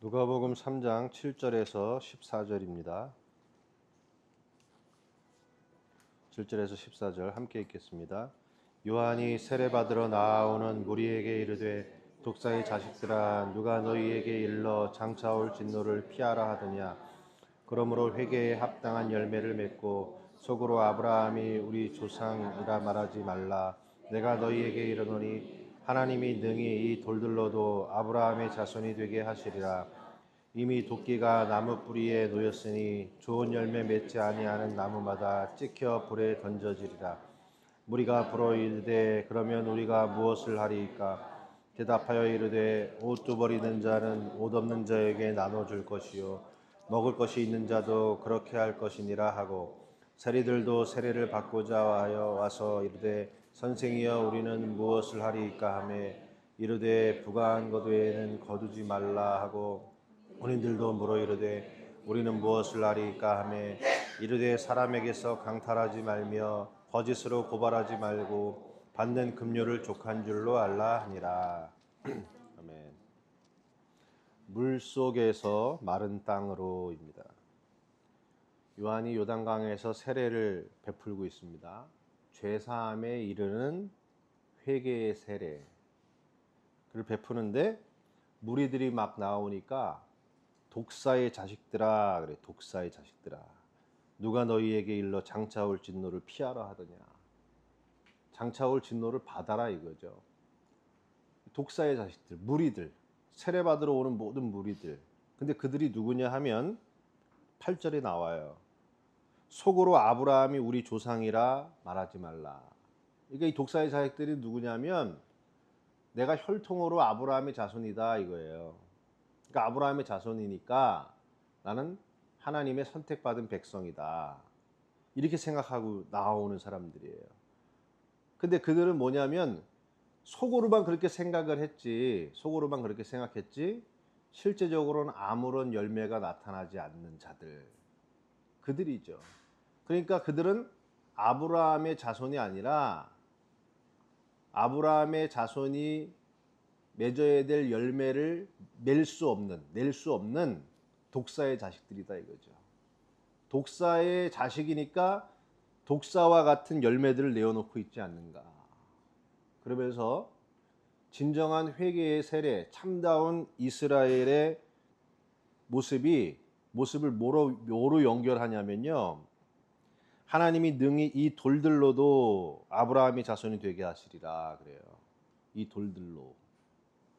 누가복음 3장 7절에서 14절입니다. 7절에서 14절 함께 읽겠습니다. 요한이 세례받으러 나아오는 무리에게 이르되 독사의 자식들아 누가 너희에게 일러 장차 올 진노를 피하라 하더냐. 그러므로 회개에 합당한 열매를 맺고 속으로 아브라함이 우리 조상이라 말하지 말라. 내가 너희에게 이르노니 하나님이 능히 이 돌들로도 아브라함의 자손이 되게 하시리라. 이미 도끼가 나무 뿌리에 놓였으니 좋은 열매 맺지 아니하는 나무마다 찍혀 불에 던져지리라. 무리가 불어 이르되 그러면 우리가 무엇을 하리이까? 대답하여 이르되 옷 두 벌 있는 자는 옷 없는 자에게 나눠줄 것이요 먹을 것이 있는 자도 그렇게 할 것이니라 하고, 세리들도 세례를 받고자 하여 와서 이르되 선생이여 우리는 무엇을 하리이까 하며 이르되 부가한 것 외에는 거두지 말라 하고, 본인들도 물어 이르되 우리는 무엇을 하리이까 하며 이르되 사람에게서 강탈하지 말며 거짓으로 고발하지 말고 받는 급료를 족한 줄로 알라 하니라. 아멘. 물 속에서 마른 땅으로입니다. 요한이 요단강에서 세례를 베풀고 있습니다. 죄사함에 이르는 회개의 세례를 베푸는데 무리들이 막 나오니까 독사의 자식들아, 그래, 독사의 자식들아, 누가 너희에게 일러 장차 올 진노를 피하라 하더냐. 장차 올 진노를 받아라 이거죠. 독사의 자식들, 무리들, 세례받으러 오는 모든 무리들. 근데 그들이 누구냐 하면 8절에 나와요. 속으로 아브라함이 우리 조상이라 말하지 말라. 그러니까 이 독사의 자식들이 누구냐면 내가 혈통으로 아브라함의 자손이다 이거예요. 그러니까 아브라함의 자손이니까 나는 하나님의 선택받은 백성이다. 이렇게 생각하고 나오는 사람들이에요. 근데 그들은 뭐냐면 속으로만 그렇게 생각을 했지, 속으로만 그렇게 생각했지 실제적으로는 아무런 열매가 나타나지 않는 자들, 그들이죠. 그러니까 그들은 아브라함의 자손이 아니라 아브라함의 자손이 맺어야 될 열매를 낼 수 없는 독사의 자식들이다 이거죠. 독사의 자식이니까 독사와 같은 열매들을 내어놓고 있지 않는가. 그러면서 진정한 회개의 세례, 참다운 이스라엘의 모습을 뭐로 연결하냐면요, 하나님이 능히 이 돌들로도 아브라함의 자손이 되게 하시리라 그래요. 이 돌들로.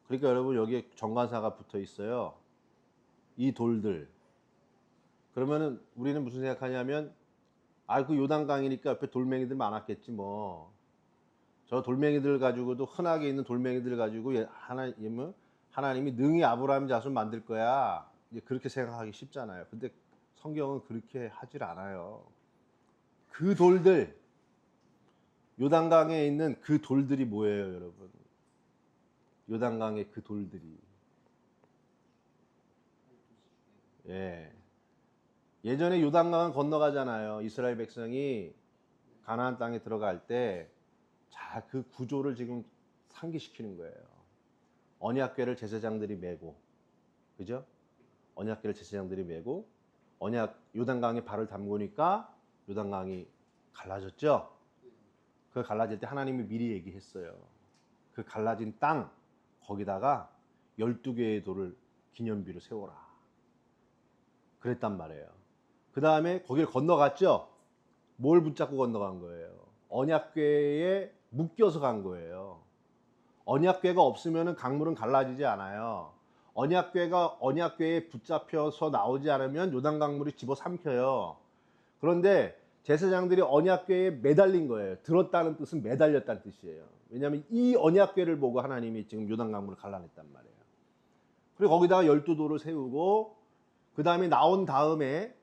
그러니까 여러분 여기에 정관사가 붙어 있어요. 이 돌들. 그러면은 우리는 무슨 생각하냐면 그 요단강이니까 옆에 돌멩이들 많았겠지 뭐. 저 돌멩이들 가지고도, 흔하게 있는 돌멩이들 가지고 하나님이 능히 아브라함 자손 만들 거야. 이제 그렇게 생각하기 쉽잖아요. 근데 성경은 그렇게 하질 않아요. 그 돌들, 요단강에 있는 그 돌들이 뭐예요, 여러분? 요단강의 그 돌들이. 예전에 요단강을 건너가잖아요. 이스라엘 백성이 가나안 땅에 들어갈 때, 자, 그 구조를 지금 상기시키는 거예요. 언약궤를 제사장들이 메고, 그죠? 언약궤를 제사장들이 메고, 요단강에 발을 담그니까 요단강이 갈라졌죠? 그 갈라질 때 하나님이 미리 얘기했어요. 그 갈라진 땅, 거기다가 12개의 돌을 기념비로 세워라. 그랬단 말이에요. 그 다음에 거기를 건너갔죠? 뭘 붙잡고 건너간 거예요? 언약궤에 묶여서 간 거예요. 언약궤가 없으면 강물은 갈라지지 않아요. 언약궤에 붙잡혀서 나오지 않으면 요단 강물이 집어삼켜요. 그런데 제사장들이 언약궤에 매달린 거예요. 들었다는 뜻은 매달렸다는 뜻이에요. 왜냐하면 이 언약궤를 보고 하나님이 지금 요단 강물을 갈라냈단 말이에요. 그리고 거기다가 12돌을 세우고, 그 다음에 나온 다음에,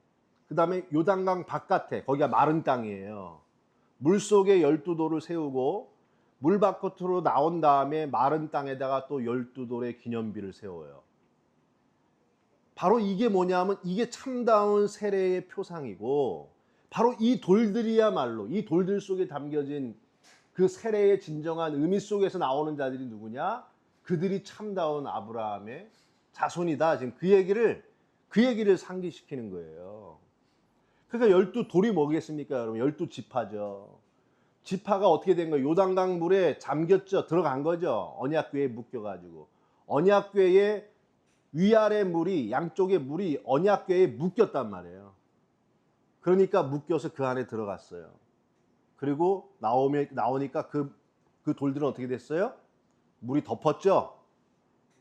그 다음에 요단강 바깥에, 거기가 마른 땅이에요. 물 속에 12돌을 세우고 물 바깥으로 나온 다음에 마른 땅에다가 또 12돌의 기념비를 세워요. 바로 이게 뭐냐면 이게 참다운 세례의 표상이고, 바로 이 돌들이야말로, 이 돌들 속에 담겨진 그 세례의 진정한 의미 속에서 나오는 자들이 누구냐? 그들이 참다운 아브라함의 자손이다. 지금 그 얘기를 상기시키는 거예요. 그러니까 12돌이 뭐겠습니까, 여러분? 12지파죠. 지파가 어떻게 된 거예요? 요단강 물에 잠겼죠. 들어간 거죠. 언약궤에 묶여가지고. 언약궤의 위아래 물이, 양쪽의 물이 언약궤에 묶였단 말이에요. 그러니까 묶여서 그 안에 들어갔어요. 그리고 나오니까 그 돌들은 어떻게 됐어요? 물이 덮었죠?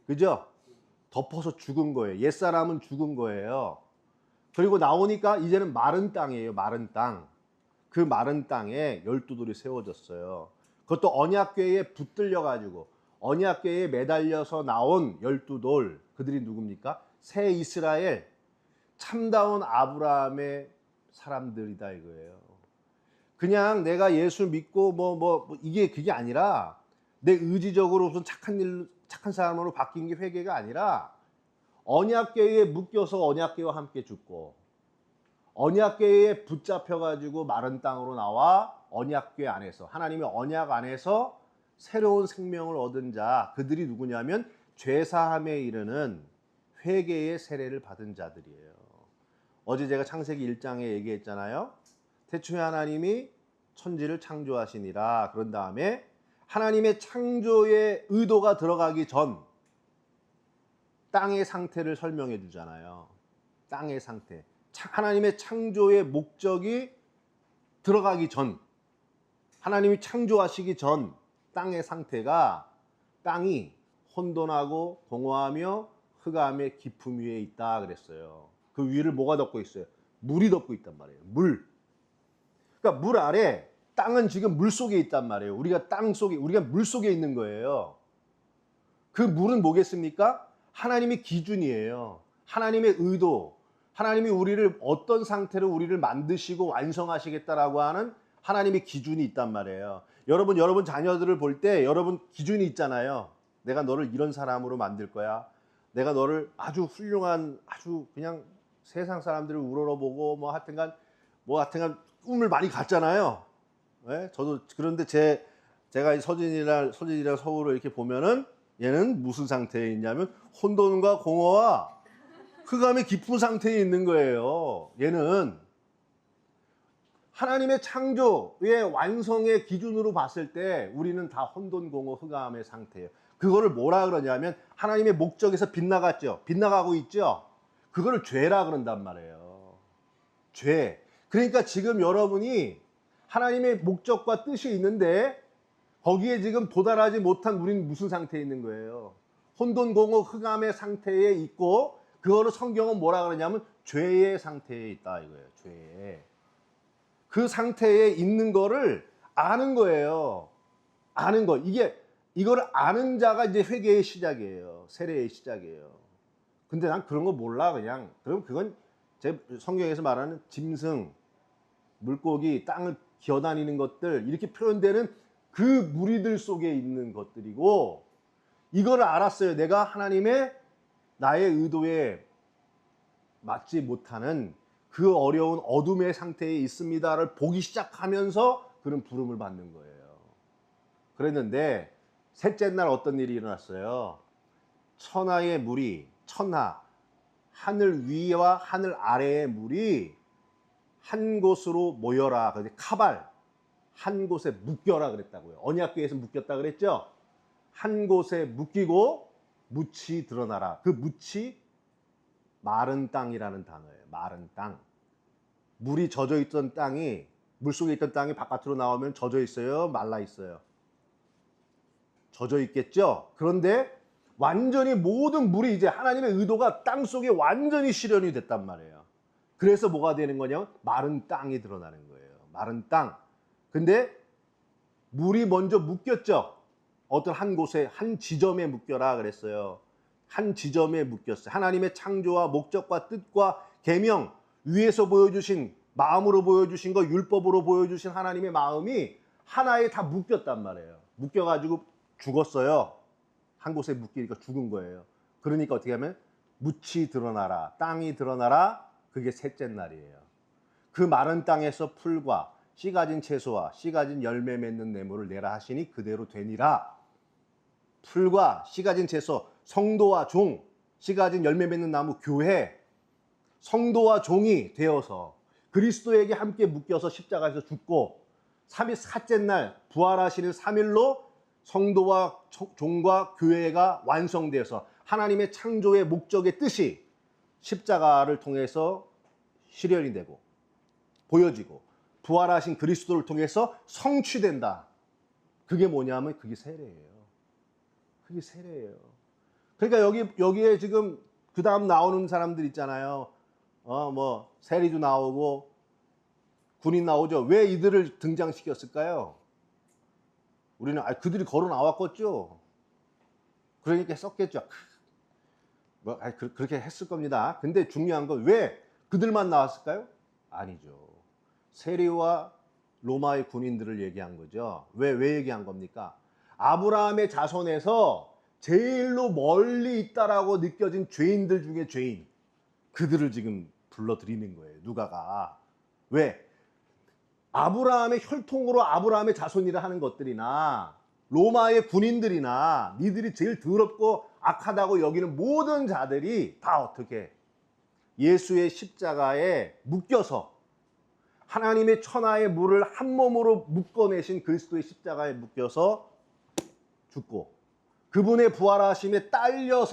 그죠? 덮어서 죽은 거예요. 옛사람은 죽은 거예요. 그리고 나오니까 이제는 마른 땅이에요. 마른 땅. 그 마른 땅에 12돌이 세워졌어요. 그것도 언약궤에 붙들려 가지고 언약궤에 매달려서 나온 12돌. 그들이 누굽니까? 새 이스라엘, 참다운 아브라함의 사람들이다 이거예요. 그냥 내가 예수 믿고 이게 그게 아니라 내 의지적으로 무슨 착한 사람으로 바뀐 게 회개가 아니라 언약궤에 묶여서 언약궤와 함께 죽고 언약궤에 붙잡혀가지고 마른 땅으로 나와 언약궤 안에서 하나님의 언약 안에서 새로운 생명을 얻은 자, 그들이 누구냐면 죄사함에 이르는 회개의 세례를 받은 자들이에요. 어제 제가 창세기 1장에 얘기했잖아요. 태초에 하나님이 천지를 창조하시니라. 그런 다음에 하나님의 창조의 의도가 들어가기 전 땅의 상태를 설명해 주잖아요. 땅의 상태. 하나님의 창조의 목적이 들어가기 전, 하나님이 창조하시기 전 땅의 상태가 땅이 혼돈하고 공허하며 흑암의 깊음 위에 있다 그랬어요. 그 위를 뭐가 덮고 있어요? 물이 덮고 있단 말이에요. 물. 그러니까 물 아래 땅은 지금 물 속에 있단 말이에요. 우리가 물 속에 있는 거예요. 그 물은 뭐겠습니까? 하나님의 기준이에요. 하나님의 의도. 하나님이 우리를 어떤 상태로 우리를 만드시고 완성하시겠다라고 하는 하나님의 기준이 있단 말이에요. 여러분 자녀들을 볼 때 여러분 기준이 있잖아요. 내가 너를 이런 사람으로 만들 거야. 내가 너를 아주 훌륭한, 아주 그냥 세상 사람들을 우러러보고 하여튼간 꿈을 많이 갖잖아요. 네? 저도 그런데 제가 서진이랑 서울을 이렇게 보면은 얘는 무슨 상태에 있냐면 혼돈과 공허와 흑암의 깊은 상태에 있는 거예요. 얘는 하나님의 창조의 완성의 기준으로 봤을 때 우리는 다 혼돈, 공허, 흑암의 상태예요. 그거를 뭐라 그러냐면 하나님의 목적에서 빗나갔죠. 빗나가고 있죠. 그거를 죄라 그런단 말이에요. 죄. 그러니까 지금 여러분이 하나님의 목적과 뜻이 있는데 거기에 지금 도달하지 못한 우리는 무슨 상태에 있는 거예요? 혼돈, 공허, 흑암의 상태에 있고 그거를 성경은 뭐라 그러냐면 죄의 상태에 있다 이거예요. 죄의. 그 상태에 있는 거를 아는 거예요. 아는 거. 이거를 아는 자가 이제 회개의 시작이에요. 세례의 시작이에요. 근데 난 그런 거 몰라 그냥. 그럼 그건 제 성경에서 말하는 짐승, 물고기, 땅을 기어다니는 것들 이렇게 표현되는 그 무리들 속에 있는 것들이고 이거를 알았어요. 내가 하나님의 나의 의도에 맞지 못하는 그 어려운 어둠의 상태에 있습니다를 보기 시작하면서 그런 부름을 받는 거예요. 그랬는데 셋째 날 어떤 일이 일어났어요? 천하의 물이 하늘 위와 하늘 아래의 물이 한 곳으로 모여라. 그래서 카발 한 곳에 묶여라 그랬다고요. 언약궤에서 묶였다 그랬죠? 한 곳에 묶이고 묻이 드러나라. 그 묻이 마른 땅이라는 단어예요. 마른 땅. 물이 젖어 있던 땅이 물속에 있던 땅이 바깥으로 나오면 젖어 있어요? 말라 있어요? 젖어 있겠죠? 그런데 완전히 모든 물이 이제 하나님의 의도가 땅 속에 완전히 실현이 됐단 말이에요. 그래서 뭐가 되는 거냐면 마른 땅이 드러나는 거예요. 마른 땅. 근데 물이 먼저 묶였죠. 어떤 한 곳에 한 지점에 묶여라 그랬어요. 한 지점에 묶였어요. 하나님의 창조와 목적과 뜻과 계명 위에서 보여주신 마음으로 보여주신 거 율법으로 보여주신 하나님의 마음이 하나에 다 묶였단 말이에요. 묶여가지고 죽었어요. 한 곳에 묶이니까 죽은 거예요. 그러니까 어떻게 하면 묻이 드러나라, 땅이 드러나라. 그게 셋째 날이에요. 그 마른 땅에서 풀과 씨 가진 채소와 씨 가진 열매 맺는 나무를 내라 하시니 그대로 되니라. 풀과 씨 가진 채소, 성도와 종, 씨가 가진 열매 맺는 나무 교회, 성도와 종이 되어서 그리스도에게 함께 묶여서 십자가에서 죽고 3일4째 날 부활하시는 3일로 성도와 종과 교회가 완성되어서 하나님의 창조의 목적의 뜻이 십자가를 통해서 실현이 되고 보여지고 부활하신 그리스도를 통해서 성취된다. 그게 뭐냐면 그게 세례예요. 그게 세례예요. 그러니까 여기에 지금 그 다음 나오는 사람들 있잖아요. 뭐 세리도 나오고 군인 나오죠. 왜 이들을 등장시켰을까요? 우리는 그들이 걸어 나왔겠죠. 그러니까 썼겠죠. 그렇게 했을 겁니다. 근데 중요한 건 왜 그들만 나왔을까요? 아니죠. 세리와 로마의 군인들을 얘기한 거죠. 왜 얘기한 겁니까? 아브라함의 자손에서 제일로 멀리 있다라고 느껴진 죄인들 중에 죄인, 그들을 지금 불러들이는 거예요. 누가가. 왜? 아브라함의 혈통으로 아브라함의 자손이라 하는 것들이나 로마의 군인들이나 니들이 제일 더럽고 악하다고 여기는 모든 자들이 다 어떻게 예수의 십자가에 묶여서 하나님의 천하의 물을 한 몸으로 묶어내신 그리스도의 십자가에 묶여서 죽고 그분의 부활하심에 딸려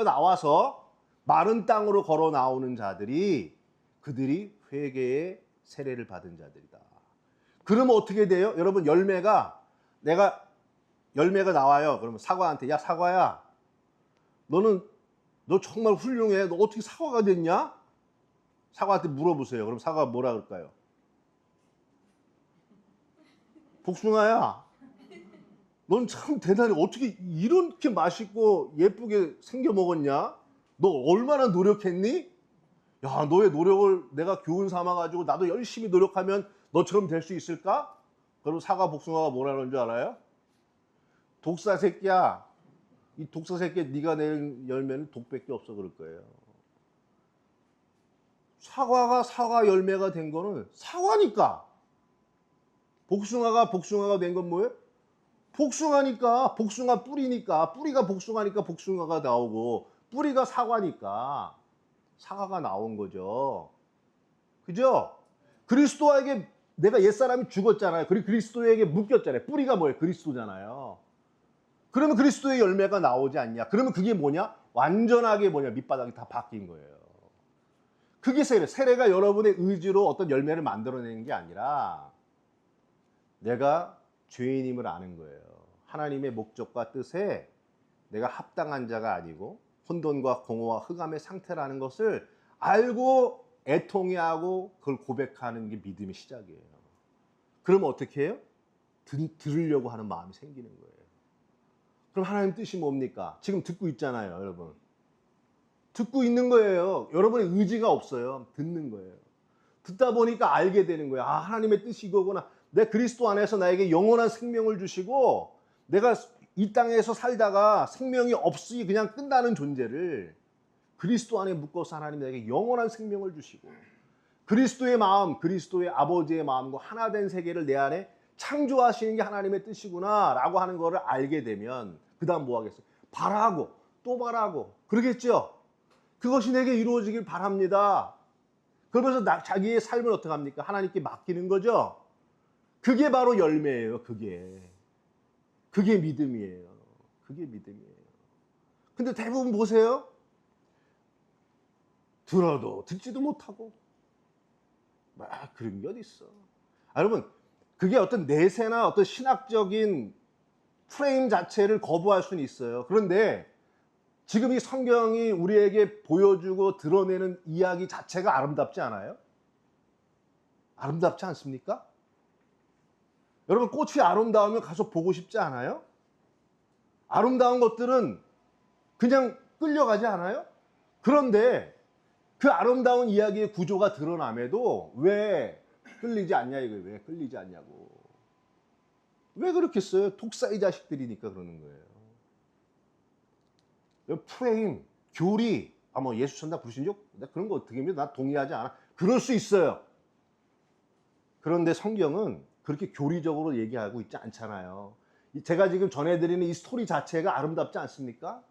나와서 마른 땅으로 걸어 나오는 자들이 그들이 회개의 세례를 받은 자들이다. 그러면 어떻게 돼요? 여러분 열매가 나와요. 그러면 사과한테 야 사과야 너 정말 훌륭해. 너 어떻게 사과가 됐냐? 사과한테 물어보세요. 그럼 사과가 뭐라 그럴까요? 복숭아야 넌 참 대단해. 어떻게 이렇게 맛있고 예쁘게 생겨 먹었냐? 너 얼마나 노력했니? 야, 너의 노력을 내가 교훈 삼아가지고 나도 열심히 노력하면 너처럼 될 수 있을까? 그럼 사과 복숭아가 뭐라 그러는 줄 알아요? 독사 새끼야. 이 독사 새끼 네가 낸 열매는 독밖에 없어 그럴 거예요. 사과가 사과 열매가 된 거는 사과니까. 복숭아가 된 건 뭐예요? 복숭아니까. 복숭아 뿌리니까. 뿌리가 복숭아니까 복숭아가 나오고 뿌리가 사과니까 사과가 나온 거죠. 그죠? 그리스도에게 내가 옛사람이 죽었잖아요. 그리고 그리스도에게 묶였잖아요. 뿌리가 뭐예요? 그리스도잖아요. 그러면 그리스도의 열매가 나오지 않냐? 그러면 그게 뭐냐? 완전하게 뭐냐? 밑바닥이 다 바뀐 거예요. 그게 세례. 세례가 여러분의 의지로 어떤 열매를 만들어내는 게 아니라 내가 죄인임을 아는 거예요. 하나님의 목적과 뜻에 내가 합당한 자가 아니고 혼돈과 공허와 흑암의 상태라는 것을 알고 애통해하고 그걸 고백하는 게 믿음의 시작이에요. 그러면 어떻게 해요? 들으려고 하는 마음이 생기는 거예요. 그럼 하나님 뜻이 뭡니까? 지금 듣고 있잖아요, 여러분. 듣고 있는 거예요. 여러분의 의지가 없어요. 듣는 거예요. 듣다 보니까 알게 되는 거예요. 아, 하나님의 뜻이 이거구나. 내 그리스도 안에서 나에게 영원한 생명을 주시고 내가 이 땅에서 살다가 생명이 없이 그냥 끝나는 존재를 그리스도 안에 묶어서 하나님 나에게 영원한 생명을 주시고 그리스도의 마음, 그리스도의 아버지의 마음과 하나 된 세계를 내 안에 창조하시는 게 하나님의 뜻이구나 라고 하는 거를 알게 되면 그 다음 뭐 하겠어요? 바라고 또 바라고 그러겠죠? 그것이 내게 이루어지길 바랍니다. 그러면서 자기의 삶을 어떻게 합니까? 하나님께 맡기는 거죠. 그게 바로 열매예요. 그게 믿음이에요. 그게 믿음이에요. 근데 대부분 보세요. 들어도 듣지도 못하고 막 그런 게 어디 있어. 여러분 그게 어떤 내세나 어떤 신학적인 프레임 자체를 거부할 수는 있어요. 그런데 지금 이 성경이 우리에게 보여주고 드러내는 이야기 자체가 아름답지 않아요? 아름답지 않습니까? 여러분 꽃이 아름다우면 가서 보고 싶지 않아요? 아름다운 것들은 그냥 끌려가지 않아요? 그런데 그 아름다운 이야기의 구조가 드러남에도 왜 끌리지 않냐 이거예요. 왜 끌리지 않냐고. 왜 그렇겠어요? 독사의 자식들이니까 그러는 거예요. 프레임, 교리, 뭐 예수 천다 부르신 적? 나 그런 거 어떻게 믿어? 나 동의하지 않아. 그럴 수 있어요. 그런데 성경은 그렇게 교리적으로 얘기하고 있지 않잖아요. 제가 지금 전해드리는 이 스토리 자체가 아름답지 않습니까?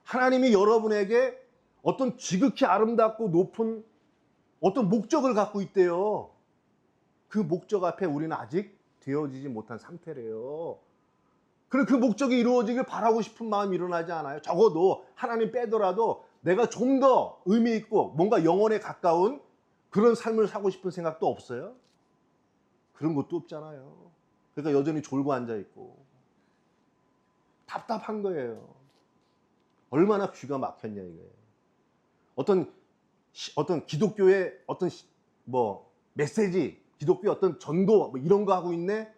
하나님이 여러분에게 어떤 지극히 아름답고 높은 어떤 목적을 갖고 있대요. 그 목적 앞에 우리는 아직 되어지지 못한 상태래요. 그럼 그 목적이 이루어지길 바라고 싶은 마음이 일어나지 않아요? 적어도 하나님 빼더라도 내가 좀 더 의미 있고 뭔가 영혼에 가까운 그런 삶을 사고 싶은 생각도 없어요? 그런 것도 없잖아요. 그러니까 여전히 졸고 앉아있고 답답한 거예요. 얼마나 귀가 막혔냐 이거예요. 어떤 기독교의 어떤 메시지, 기독교의 어떤 전도 이런 거 하고 있네?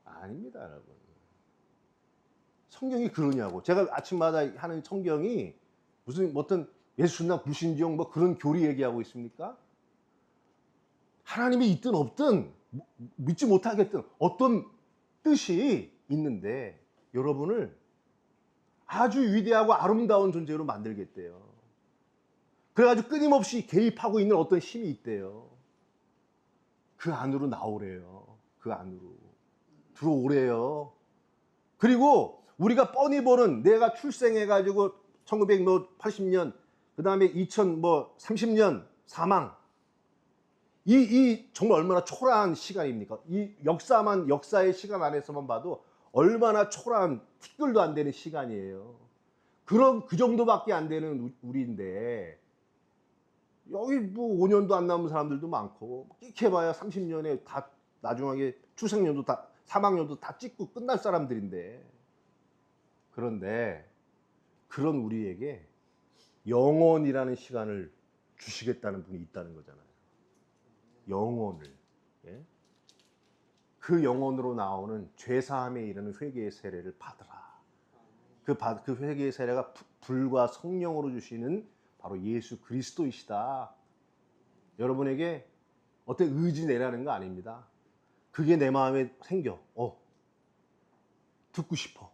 아닙니다, 여러분. 성경이 그러냐고. 제가 아침마다 하는 성경이 무슨 어떤 예수나 불신종 그런 교리 얘기하고 있습니까? 하나님이 있든 없든 믿지 못하겠든 어떤 뜻이 있는데 여러분을 아주 위대하고 아름다운 존재로 만들겠대요. 그래가지고 끊임없이 개입하고 있는 어떤 힘이 있대요. 그 안으로 나오래요. 그 안으로 들어오래요. 그리고 우리가 뻔히 보는 내가 출생해가지고 1980년 그 다음에 2030년 사망 이 정말 얼마나 초라한 시간입니까? 이 역사의 시간 안에서만 봐도 얼마나 초라한 티끌도 안 되는 시간이에요. 그 정도밖에 안 되는 우리인데 여기 5년도 안 남은 사람들도 많고 끼켜봐야 30년에 다 나중에 출생년도 다 사망년도 다 찍고 끝날 사람들인데 그런데 그런 우리에게 영원이라는 시간을 주시겠다는 분이 있다는 거잖아요. 영혼을. 예? 그 영혼으로 나오는 죄사함에 이르는 회개의 세례를 받으라. 그 회개의 세례가 불과 성령으로 주시는 바로 예수 그리스도이시다. 여러분에게 어떤 의지 내라는 거 아닙니다. 그게 내 마음에 생겨. 듣고 싶어.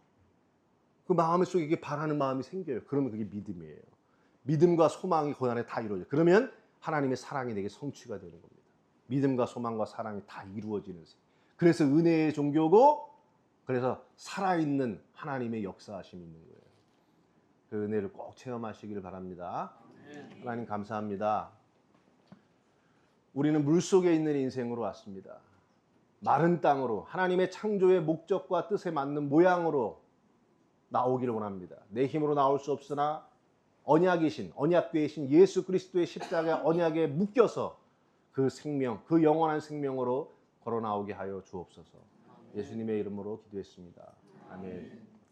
그 마음 속에 이게 바라는 마음이 생겨요. 그러면 그게 믿음이에요. 믿음과 소망이 그 안에 다 이루어져요. 그러면 하나님의 사랑이 내게 성취가 되는 겁니다. 믿음과 소망과 사랑이 다 이루어지는 세. 그래서 은혜의 종교고 그래서 살아있는 하나님의 역사하심이 있는 거예요. 그 은혜를 꼭 체험하시길 바랍니다. 하나님 감사합니다. 우리는 물속에 있는 인생으로 왔습니다. 마른 땅으로 하나님의 창조의 목적과 뜻에 맞는 모양으로 나오기를 원합니다. 내 힘으로 나올 수 없으나 언약궤이신 예수 그리스도의 십자가 언약에 묶여서 그 생명, 그 영원한 생명으로 걸어 나오게 하여 주옵소서. 예수님의 이름으로 기도했습니다. 아멘.